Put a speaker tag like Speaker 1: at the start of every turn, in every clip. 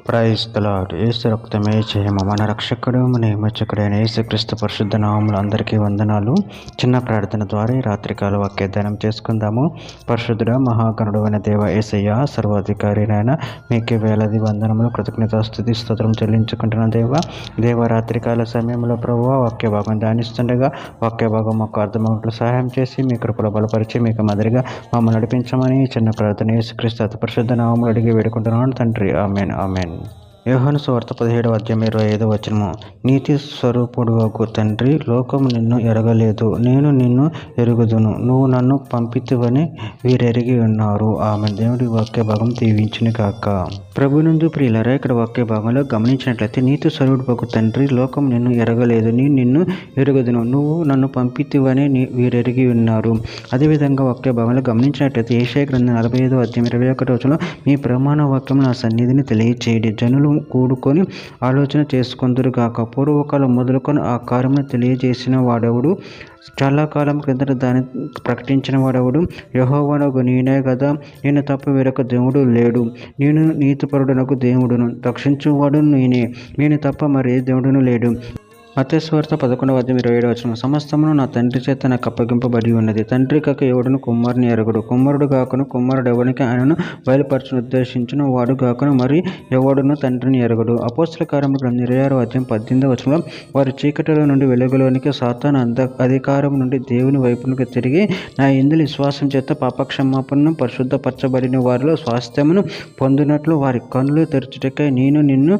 Speaker 1: Praise the lord. యేసు రక్తమే జయము. మన రక్షకుడు మన విమోచకుడైన యేసుక్రీస్తు పరిశుద్ధ నామములో అందరికీ వందనాలు. చిన్న ప్రార్థన ద్వారా ఈ రాత్రికాల వాక్యధ్యానం చేసుకుందాము. పరిశుద్ధుడ మహాగణుడు అయిన దేవ యేసయ్య, సర్వాధికారి అయిన మీకే వేలాది వందనములు, కృతజ్ఞతాస్తుతి స్తోత్రం చెల్లించుకుంటున్న దేవ రాత్రికాల సమయంలో ప్రభువా వాక్య భాగం ధ్యానిస్తుండగా వాక్య భాగం మాకు అర్థమవుట్లు సహాయం చేసి మీ కృపలో బలపరిచి మీకు మాదిరిగా మమ్మల్ని నడిపించమని చిన్న ప్రార్థన యేసుక్రీస్తు అతి పరిశుద్ధ నామములో అడిగి వేడుకుంటున్నాను తండ్రి. Amen amen. యోహాను సువార్త 17:25 నీతి స్వరూపుడువగు తండ్రి, లోకము నిన్ను ఎరగలేదు, నేను నిన్ను ఎరుగుదును, నువ్వు నన్ను పంపితివని వీరెరిగి ఉన్నారు. ఆమె. దేవుడి వాక్య భాగం దీవించును గాక. ప్రభునందు ప్రియులారా, ఇక్కడ వాక్య భాగంలో గమనించినట్లయితే నీతి స్వరూపుడువగు తండ్రి, లోకం నిన్ను ఎరగలేదు, నేను నిన్ను ఎరుగుదును, నువ్వు నన్ను పంపితివని వీరెరిగి ఉన్నారు. అదేవిధంగా వాక్య భాగంలో గమనించినట్లయితే యెషయా గ్రంథం 45:21 మీ ప్రమాణ వాక్యం నా సన్నిధిని తెలియచేయడి, జనులు కూడుకొని ఆలోచన చేసుకొందురు గాక. పూర్వకాలం మొదలుకొని ఆ కార్యమును తెలియజేసిన వాడెవడు? చాలా కాలం క్రిందట దాన్ని ప్రకటించిన వాడెవడు? యెహోవానగు నేనే గదా, నేను తప్ప వేరొక దేవుడు లేడు. నేను నీతిపరుడనగు దేవుడును, రక్షించువాడు నేనే, నేను తప్ప మరే దేవుడును లేడు. మత్తయి సువార్త 11:27 సమస్తమును నా తండ్రి చేత నాకు అప్పగింపబడి ఉన్నది. తండ్రి కాక ఎవడును కుమారుని ఎరగడు, కుమారుడు గాకును కుమారుడు ఎవనికి ఆయనను బయలుపరచును ఉద్దేశించిన వాడు గాకును మరి ఎవడును తండ్రిని ఎరగడు. అపోస్తల కార్యముల గ్రంథం 26:18 వారు చీకటిలో నుండి వెలుగులోనికి, సాతాను అధికారం నుండి దేవుని వైపునకు తిరిగి నా యందు విశ్వాసం చేత పాపక్షమాపణను పరిశుద్ధపరచబడిన వారిలో స్వాస్థ్యమును పొందినట్లు వారి కన్నులు తెరచుటకై నేను నిన్ను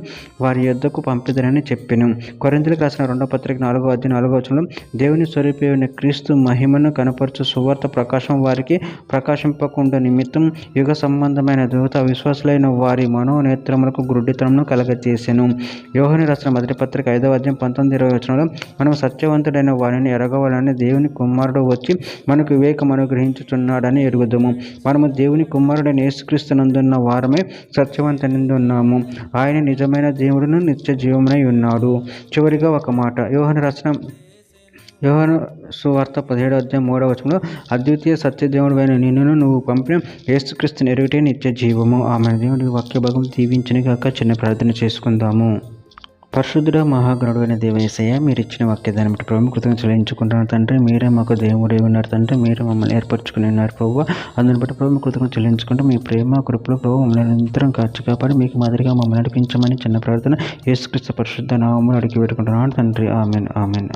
Speaker 1: వారి యొద్దకు పంపిదనని చెప్పెను. కొరింథీయులకు రాసిన 2వ పత్రిక 4:4 దేవుని స్వరూపి అయిన క్రీస్తు మహిమను కనపరచు సువార్త ప్రకాశం వారికి ప్రకాశింపకుండా నిమిత్తం యుగ సంబంధమైన దూత అవిశ్వాసులైన వారి మనోనేత్రములకు గుడ్డితనమును కలగచేసెను. యోహాను రాసిన మొదటి పత్రిక 5:19-20 మనము సత్యవంతుడైన వారిని ఎరగవాలని దేవుని కుమారుడు వచ్చి మనకు వివేకం అనుగ్రహించుచున్నాడని ఎరుగుదుము. మనము దేవుని కుమారుడైన యేసుక్రీస్తునందున్న వారమే సత్యవంతునిందున్నాము. ఆయన నిజమైన దేవుడును నిత్య జీవమునై ఉన్నాడు. చివరిగా ఒక మాట. యోహాను సువార్త 17:3 అద్వితీయ సత్యదేవుడైన నిన్నును నువ్వు పంపిన యేసుక్రీస్తుని ఎరుగుటే నిత్య జీవము. ఆమె. దేవుడి వాక్య భాగం దీవించును గాక. చిన్న ప్రార్థన చేసుకుందాము. పరిశుద్ధుడ మహాగణుడు అయిన దేవ యేసయ్య, మీరు ఇచ్చిన వాక్యదాన్ని బట్టి ప్రభు కృతజ్ఞతలు చెల్లించుకుంటున్నాను తండ్రి. మీరే మాకు దేవుడై ఉన్నారు తండ్రి, మీరే మమ్మల్ని ఏర్పరచుకుని ఉన్నారు ప్రభు. అందుని బట్టి ప్రభు కృతజ్ఞతలు చెల్లించుకుంటూ మీ ప్రేమ కృపలో ప్రభు మమ్మల్ని నిరంతరం కాచి కాపాడి మీకు మాదిరిగా మమ్మల్ని నడిపించమని చిన్న ప్రార్థన యేసుక్రీస్తు పరిశుద్ధ నామములో అడిగి పెట్టుకుంటున్నాను తండ్రి. Amen amen.